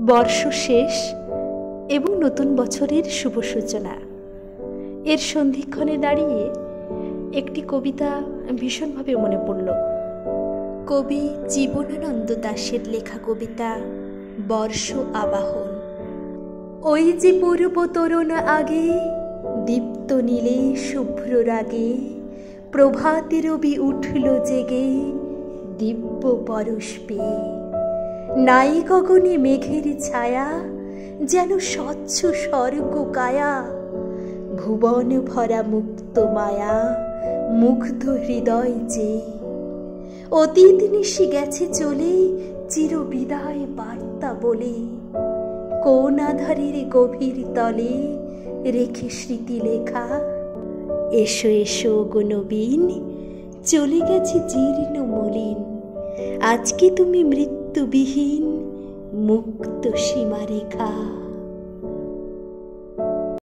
বর্ষ শেষ এবং নতুন বছরের শুভ সূচনা। এর সন্ধিক্ষণে দাঁড়িয়ে একটি কবিতা ভীষণভাবে মনে পড়ল। কবি জীবনানন্দ দাশের লেখা কবিতা বর্ষ আবাহন। ওই যে পূর্ব তরুণ আগে দীপ্ত নীলে শুভ্র রাগে, প্রভাতে রবি উঠল জেগে দিব্য পরশ পেয়ে। নাই গগনে মেঘের ছায়া, যেন স্বচ্ছ স্বর্গ কায়া, ভুবন ভরা মুক্ত মায়া, মুগ্ধ হৃদয় যে। অতীত নিশি গেছে চলে চির বিদায় বার্তা বলে, কোন আধারের গভীর তলে রেখে স্মৃতি লেখা। এসো এসো গো নবীন, চলে গেছে জীর্ণ মলিন, আজকে তুমি মৃত্যুবিহীন মুক্ত সীমারেখা।